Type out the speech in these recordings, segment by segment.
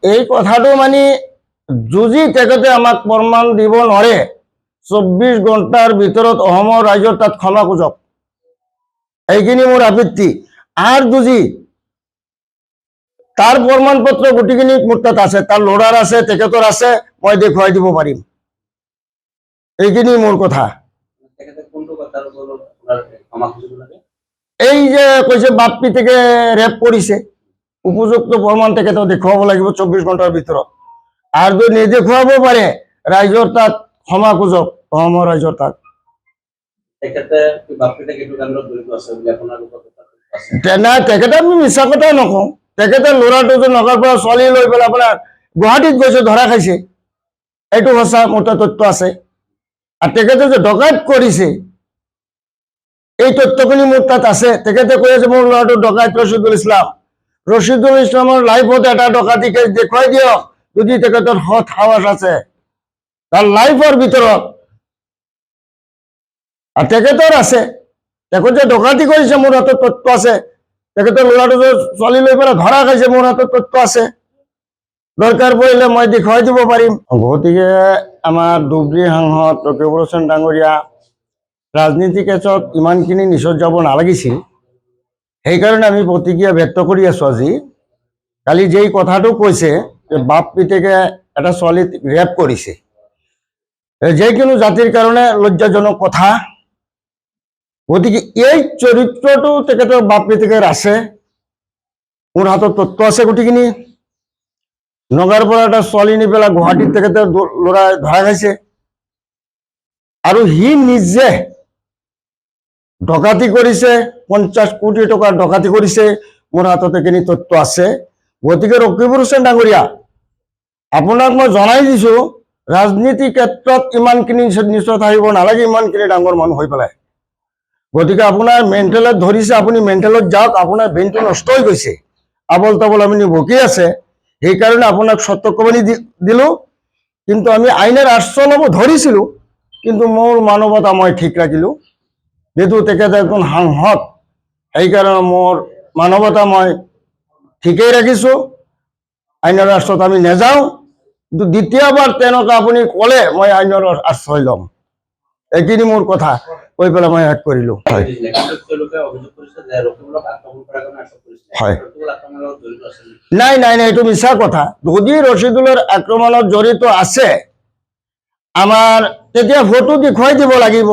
এই কথাটো মানে যুঁজি তেখেতে আমাক প্ৰমাণ দিব নোৱাৰে 24 ঘণ্টাৰ ভিতৰত অসমৰ ৰাইজৰ তাত ক্ষমা খোজক এইখিনি মোৰ আপত্তি আৰু যুঁজি তাৰ প্ৰমাণ পত্ৰ গোটেইখিনি মোৰ তাত আছে তাৰ ল'ৰাৰ আছে তেখেতৰ আছে মই দেখুৱাই দিব পাৰিম এইখিনি মোৰ কথা এই যে কৈছে বাপ পিতেকে ৰেপ কৰিছে উপযুক্ত প্ৰমাণ তেখেতক দেখুৱাব লাগিব 24 ঘণ্টাৰ ভিতৰত আৰু যদি নেদেখুৱাব পাৰে ৰাইজৰ তাত ক্ষমা খোজক অসমৰ ৰাইজৰ তাত তেখেতে আমি মিছা কথা নকওঁ তেখেতে ল'ৰাটো যে নগাঁৱৰ পৰা ছোৱালী লৈ পেলাই আপোনাৰ গুৱাহাটীত গৈছে ধৰা খাইছে এইটো সঁচা মোৰ তাত তথ্য আছে আৰু তেখেতে যে ডকাইত কৰিছে এই তথ্যখিনি মোৰ তাত আছে তেখেতে কৈ আছে মোৰ ল'ৰাটো ডকাইত ৰচিদুল ইছলামৰ লাইফত এটা ডকাইতি কেছ দেখুৱাই দিয়ক যদি তেখেতৰ সৎ সাহস আছে তাৰ লাইফৰ ভিতৰত আৰু তেখেতৰ আছে তেখেতে যে ডকাইতি কৰিছে মোৰ হাতত তথ্য আছে তেখেতৰ ল'ৰাটো যে ছোৱালী লৈ পেলাই ধৰা খাইছে মোৰ হাতত তথ্য আছে দৰকাৰ পৰিলে মই দেখুৱাই দিব পাৰিম গতিকে আমাৰ ধুবুৰী সাংসদ ৰকিবুল হুছেইন ডাঙৰীয়া ৰাজনীতি কেছত ইমানখিনি নিচত যাব নালাগিছিল সেইকাৰণে আমি প্ৰতিক্ৰিয়া ব্যক্ত কৰি আছো আজি কালি যেই কথাটো কৈছে যে বাপ পিতেকে এটা ছোৱালীক ৰেপ কৰিছে যিকোনো জাতিৰ কাৰণে লজ্জাজনক কথা গতিকে এই চৰিত্ৰটো তেখেতৰ বাপ পিতেকৰ আছে মোৰ হাতত তথ্য আছে গোটেইখিনি নগাঁৱৰ পৰা এটা ছোৱালী নি পেলাই গুৱাহাটীত তেখেতে ল'ৰা ধৰা খাইছে আৰু সি নিজে ডকাতি কৰিছে 50 কোটি টকাৰ ডকাতি কৰিছে মোৰ হাতত এইখিনি তথ্য আছে গতিকে ৰকিবুল হুছেইন ডাঙৰীয়া আপোনাক মই জনাই দিছো ৰাজনীতি ক্ষেত্ৰত ইমানখিনি নিশ্চয় আহিব নালাগে ইমানখিনি ডাঙৰ মানুহ হৈ পেলাই গতিকে আপোনাৰ মেণ্টেলত ধৰিছে আপুনি মেণ্টেলত যাওক আপোনাৰ ব্ৰেইনটো নষ্ট হৈ গৈছে আবল তাবল আপুনি বকি আছে সেইকাৰণে আপোনাক সতৰ্কবাণী দিলো কিন্তু আমি আইনৰ আশ্ৰয় ল'ব ধৰিছিলো কিন্তু মোৰ মানৱতা মই ঠিক ৰাখিলো যেহেতু তেখেতে একজন সাংসদ সেইকাৰণে মোৰ মানৱতা মই ঠিকেই ৰাখিছো আইনৰ ৰাষ্ট্ৰত আমি নাযাওঁ কিন্তু দ্বিতীয়বাৰ তেনেকুৱা আপুনি ক'লে মই আইনৰ আশ্ৰয় ল'ম এইখিনি মোৰ কথা কৈ পেলাই মই শেষ কৰিলো নাই নাই নাই এইটো মিছা কথা যদি ৰচিদুলৰ আক্ৰমণত জড়িত আছে আমাৰ তেতিয়া ফটো দেখুৱাই দিব লাগিব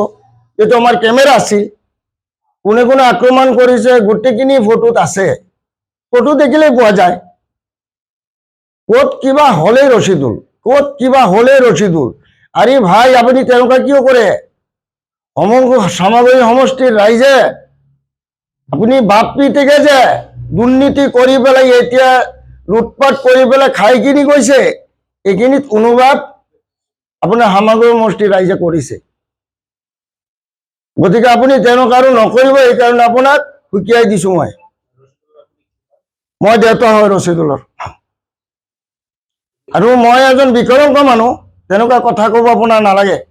যেটো আমাৰ কেমেৰা আছিল কোনে কোনে আক্ৰমণ কৰিছে গোটেইখিনি ফটোত আছে ফটো দেখিলে পোৱা যায় ক'ত কিবা হলে ৰচিদুল আৰে ভাই আপনি তেনেকুৱা কিয় কৰে সামগ্ৰী সমষ্টিৰ ৰাইজে আপুনি বাপ পিতেকে যে দুৰ্নীতি কৰি পেলাই এতিয়া লুটপাট কৰি পেলাই খাই কিনি গৈছে এইখিনিত অনুবাদ আপোনাৰ সামগ্ৰী সমষ্টিৰ ৰাইজে কৰিছে গতিকে আপুনি তেনেকুৱা আৰু নকৰিব এই কাৰণে আপোনাক হুকিয়াই দিছো মই দেউতা হয় ৰচিদুলৰ আৰু মই এজন বিকলাংগ মানুহ তেনেকুৱা কথা ক'ব আপোনাৰ নালাগে